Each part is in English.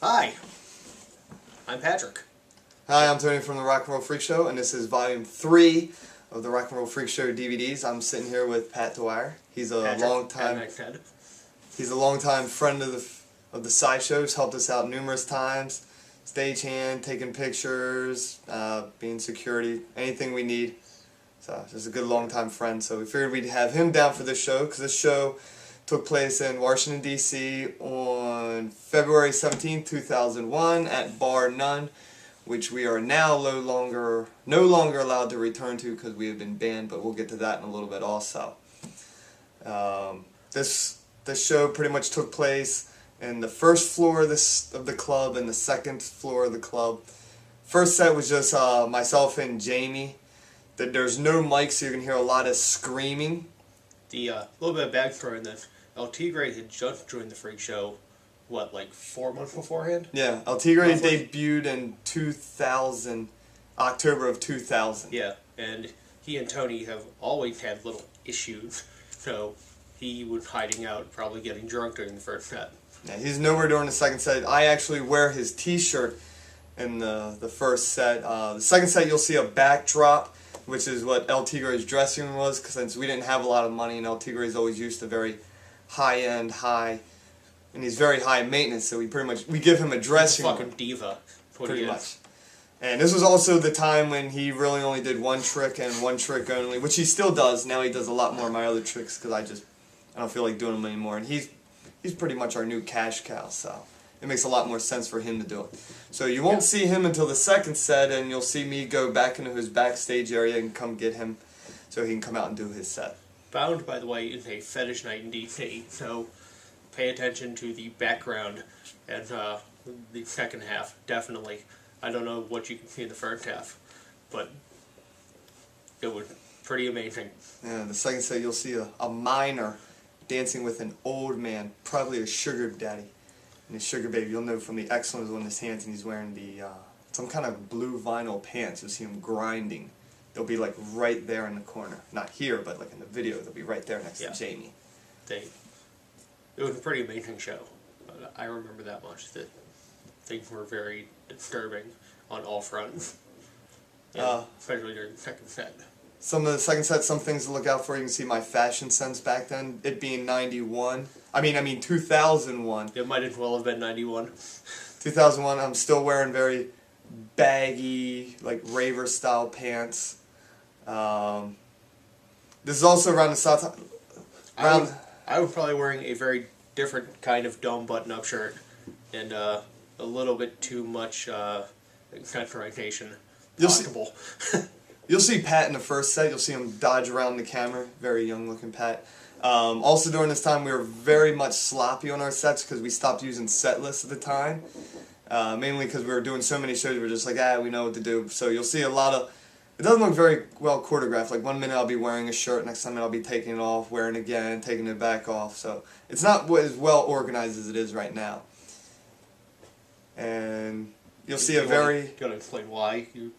Hi, I'm Patrick. Hi, I'm Tony from the RNR Freak Show, and this is Volume 3 of the RNR Freak Show DVDs. I'm sitting here with Pat Dwyer. He's a long-time friend of the sideshows. Helped us out numerous times. Stagehand, taking pictures, being security, anything we need. So just a good long-time friend. So we figured we'd have him down for this show because this show took place in Washington, D.C. on February 17, 2001 at Bar None, which we are now no longer allowed to return to because we have been banned, but we'll get to that in a little bit also. This show pretty much took place in the first floor of the club and the second floor of the club. First set was just myself and Jamie. There's no mic, so you can hear a lot of screaming. The little bit of backstory on this, El Tigre had just joined the Freak Show, what, like 4 months beforehand? Yeah, El Tigre debuted in October of 2000. Yeah, and he and Tony have always had little issues, so he was hiding out, probably getting drunk during the first set. Yeah, he's nowhere during the second set. I actually wear his t-shirt in the first set. The second set you'll see a backdrop, which is what El Tigre's dressing room was, because since we didn't have a lot of money, and El Tigre is always used to very high-end, and he's very high maintenance, so we give him a dressing room. Fucking diva. Pretty much. And this was also the time when he really only did one trick and one trick only, which he still does. Now he does a lot more of my other tricks because I don't feel like doing them anymore. And he's pretty much our new cash cow, so it makes a lot more sense for him to do it. So you won't see him until the second set, and you'll see me go back into his backstage area and come get him so he can come out and do his set. Bound, by the way, is a fetish night in DC, so pay attention to the background and the second half, definitely. I don't know what you can see in the first half, but it was pretty amazing. Yeah, the second set you'll see a minor dancing with an old man, probably a sugar daddy and a sugar baby. You'll know from the X-Ones on his hands, and he's wearing some kind of blue vinyl pants. You'll see him grinding. They'll be like right there in the corner. Not here, but like in the video, they'll be right there next to Jamie. It was a pretty amazing show. I remember that much, that things were very disturbing on all fronts, especially during the second set. Some of the second set, some things to look out for. You can see my fashion sense back then. It being 2001. It might as well have been 91. 2001. I'm still wearing very baggy, like raver style pants. This is also around the south. I was probably wearing a very different kind of dome button-up shirt and a little bit too much accentuation possible. You'll see Pat in the first set. You'll see him dodge around the camera. Very young-looking Pat. Also during this time, we were very much sloppy on our sets because we stopped using set lists at the time. Mainly because we were doing so many shows, we were just like, we know what to do. So you'll see a lot of... It doesn't look very well choreographed. Like 1 minute I'll be wearing a shirt, next time I'll be taking it off, wearing it again, taking it back off. So it's not as well organized as it is right now. And you'll see a very... You gotta explain why you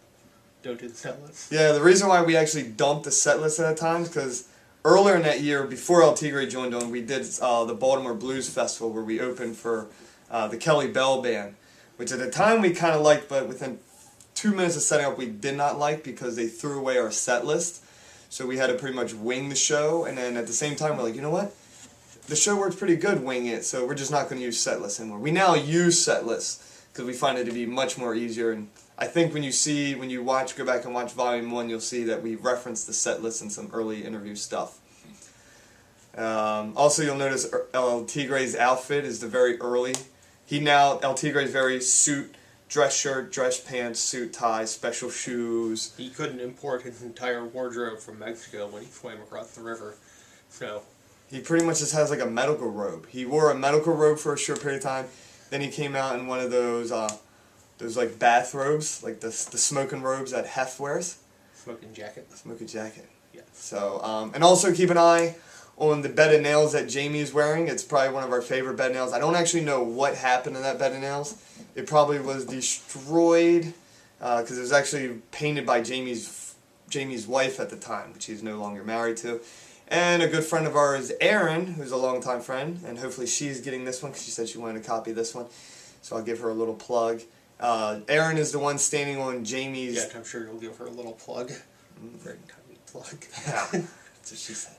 don't do the set list? Yeah, the reason why we actually dumped the set list at a time is because earlier in that year, before El Tigre joined on, we did the Baltimore Blues Festival where we opened for the Kelly Bell Band, which at the time we kind of liked, but within 2 minutes of setting up we did not like because they threw away our set list. So we had to pretty much wing the show, and then at the same time we're like, you know what? The show works pretty good winging it, so we're just not going to use set lists anymore. We now use set lists because we find it to be much more easier, and I think when you go back and watch Volume 1, you'll see that we referenced the set list in some early interview stuff. Also, you'll notice El Tigre's outfit is the very early. El Tigre's very suit, dress shirt, dress pants, suit, tie, special shoes. He couldn't import his entire wardrobe from Mexico when he swam across the river, so... He pretty much just has like a medical robe. He wore a medical robe for a short period of time, then he came out in one of those like bath robes, like the smoking robes that Hef wears. Smoking jacket. Smoking jacket. Yeah. So, and also keep an eye on the bed of nails that Jamie is wearing. It's probably one of our favorite bed nails. I don't actually know what happened to that bed of nails. It probably was destroyed because it was actually painted by Jamie's wife at the time, which he's no longer married to. And a good friend of ours, Erin, who's a longtime friend, and hopefully she's getting this one because she said she wanted to copy this one. so I'll give her a little plug. Erin is the one standing on Jamie's... Yeah, I'm sure you'll give her a little plug. Very tiny plug. Yeah, that's what she said.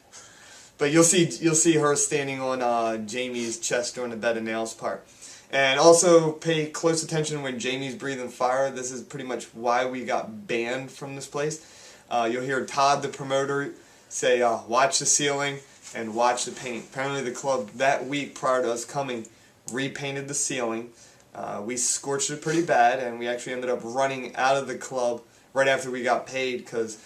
But you'll see her standing on Jamie's chest during the bed of nails part. And also pay close attention when Jamie's breathing fire. This is pretty much why we got banned from this place. You'll hear Todd, the promoter, say, watch the ceiling and watch the paint. Apparently the club that week prior to us coming repainted the ceiling. We scorched it pretty bad, and we actually ended up running out of the club right after we got paid because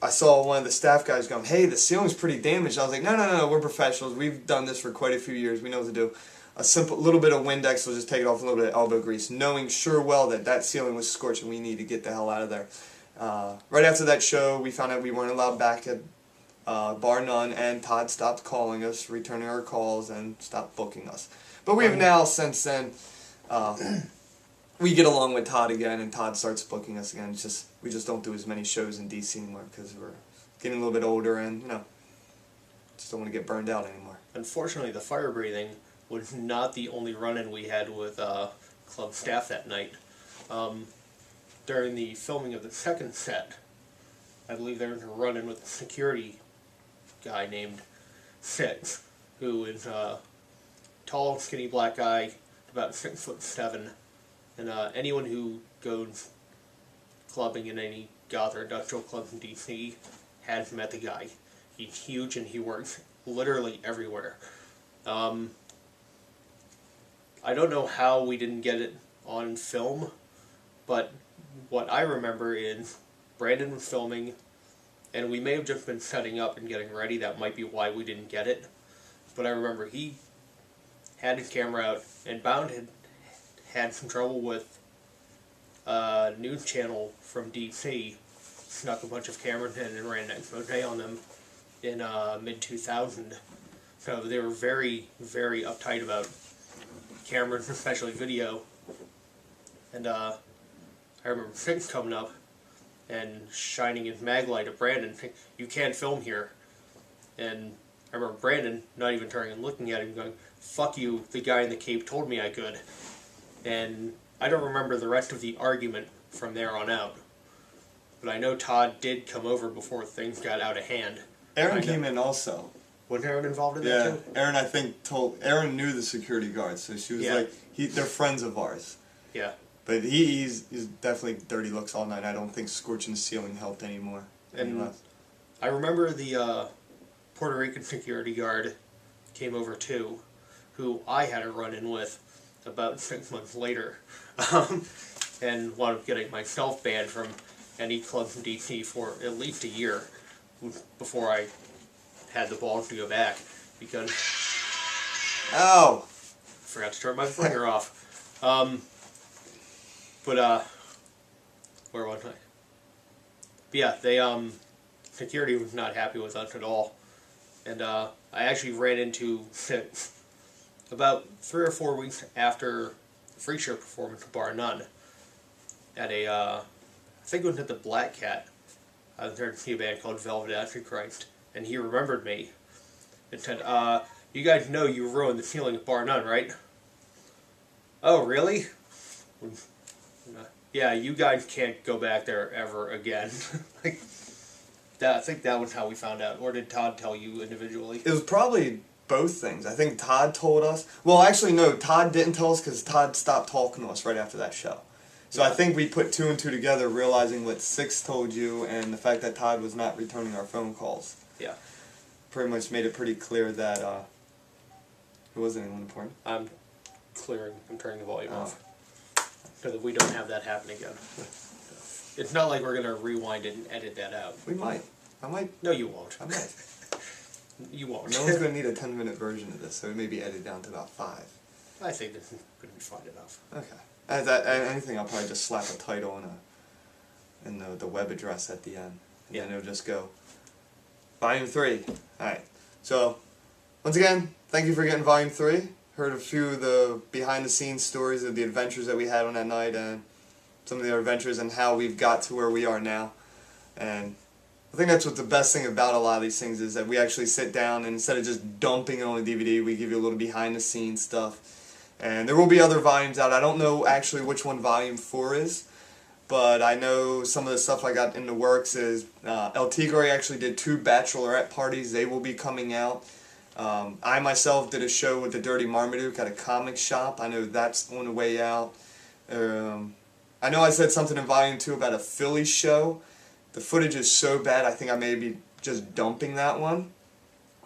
I saw one of the staff guys going, hey, the ceiling's pretty damaged. I was like, no, we're professionals. We've done this for quite a few years. We know what to do. A simple little bit of Windex will just take it off, a little bit of elbow grease, knowing sure well that that ceiling was scorched and we need to get the hell out of there. Right after that show, we found out we weren't allowed back at Bar None, and Todd stopped calling us, returning our calls, and stopped booking us. But we have now, since then, we get along with Todd again, and Todd starts booking us again. It's just we just don't do as many shows in DC anymore because we're getting a little bit older, and just don't want to get burned out anymore. Unfortunately, the fire breathing was not the only run-in we had with club staff that night. During the filming of the second set, I believe there was a run-in with a security guy named Sid, who is a tall, skinny black guy, about 6'7", and anyone who goes clubbing in any goth or industrial clubs in DC has met the guy. He's huge and he works literally everywhere. I don't know how we didn't get it on film, but what I remember is Brandon was filming, and we may have just been setting up and getting ready. That might be why we didn't get it. But I remember he had his camera out, and Bound had some trouble with a news channel from DC, snuck a bunch of cameras in and ran an expose on them in mid-2000. So they were very, very uptight about cameras, especially video. And I remember Fink coming up and shining his mag light at Brandon, saying, you can't film here. And I remember Brandon not even turning and looking at him going, fuck you, the guy in the cape told me I could. And I don't remember the rest of the argument from there on out. But I know Todd did come over before things got out of hand. Erin came in also. Wasn't Erin involved in that too? Yeah, Erin, I think, Erin knew the security guard, so she was like, they're friends of ours. Yeah. But he's definitely dirty looks all night. I don't think scorching the ceiling helped anymore. And I remember the Puerto Rican security guard came over too, who I had a run-in with about 6 months later, and wound up getting myself banned from any clubs in DC for at least a year before I had the balls to go back, because ow! Forgot to turn my finger off. But where was I? But yeah, they security was not happy with us at all, and I actually ran into about 3 or 4 weeks after the Freak Show performance at Bar None at a I think it was at the Black Cat. I was there to see a band called Velvet Antichrist, and he remembered me and said, you guys know you ruined the ceiling at Bar None, right? Oh, really? Yeah, you guys can't go back there ever again. I think that was how we found out. Or did Todd tell you individually? It was probably both things. I think Todd told us. Well, actually, no, Todd didn't tell us because Todd stopped talking to us right after that show. So I think we put 2 and 2 together, realizing what Six told you and the fact that Todd was not returning our phone calls. Yeah. Pretty much made it pretty clear that it wasn't anyone important. I'm turning the volume off, so that we don't have that happen again. It's not like we're going to rewind it and edit that out. We might. I might. No, you won't. I might. You won't. No one's going to need a 10-minute version of this, so it may be edited down to about 5. I think this is going to be fine enough. Okay. Anything, I'll probably just slap a title and the web address at the end. And then it'll just go Volume 3. Alright. So, once again, thank you for getting Volume 3. Heard a few of the behind-the-scenes stories of the adventures that we had on that night, and some of the adventures and how we've got to where we are now. And I think that's what the best thing about a lot of these things is, that we actually sit down and instead of just dumping it on a DVD, we give you a little behind-the-scenes stuff. And there will be other volumes out. I don't know actually which one volume 4 is, but I know some of the stuff I got in the works is El Tigre actually did 2 bachelorette parties. They will be coming out. I myself did a show with the Dirty Marmaduke at a comic shop. I know that's on the way out. I know I said something in volume 2 about a Philly show. The footage is so bad I think I may be just dumping that one.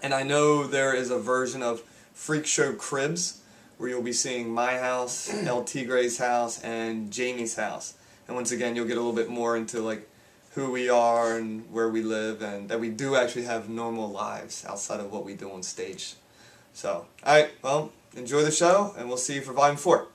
And I know there is a version of Freak Show Cribs where you'll be seeing my house, El Tigre's house, and Jamie's house. And once again, you'll get a little bit more into like who we are and where we live, and that we do actually have normal lives outside of what we do on stage. So, alright, well, enjoy the show, and we'll see you for Volume 4.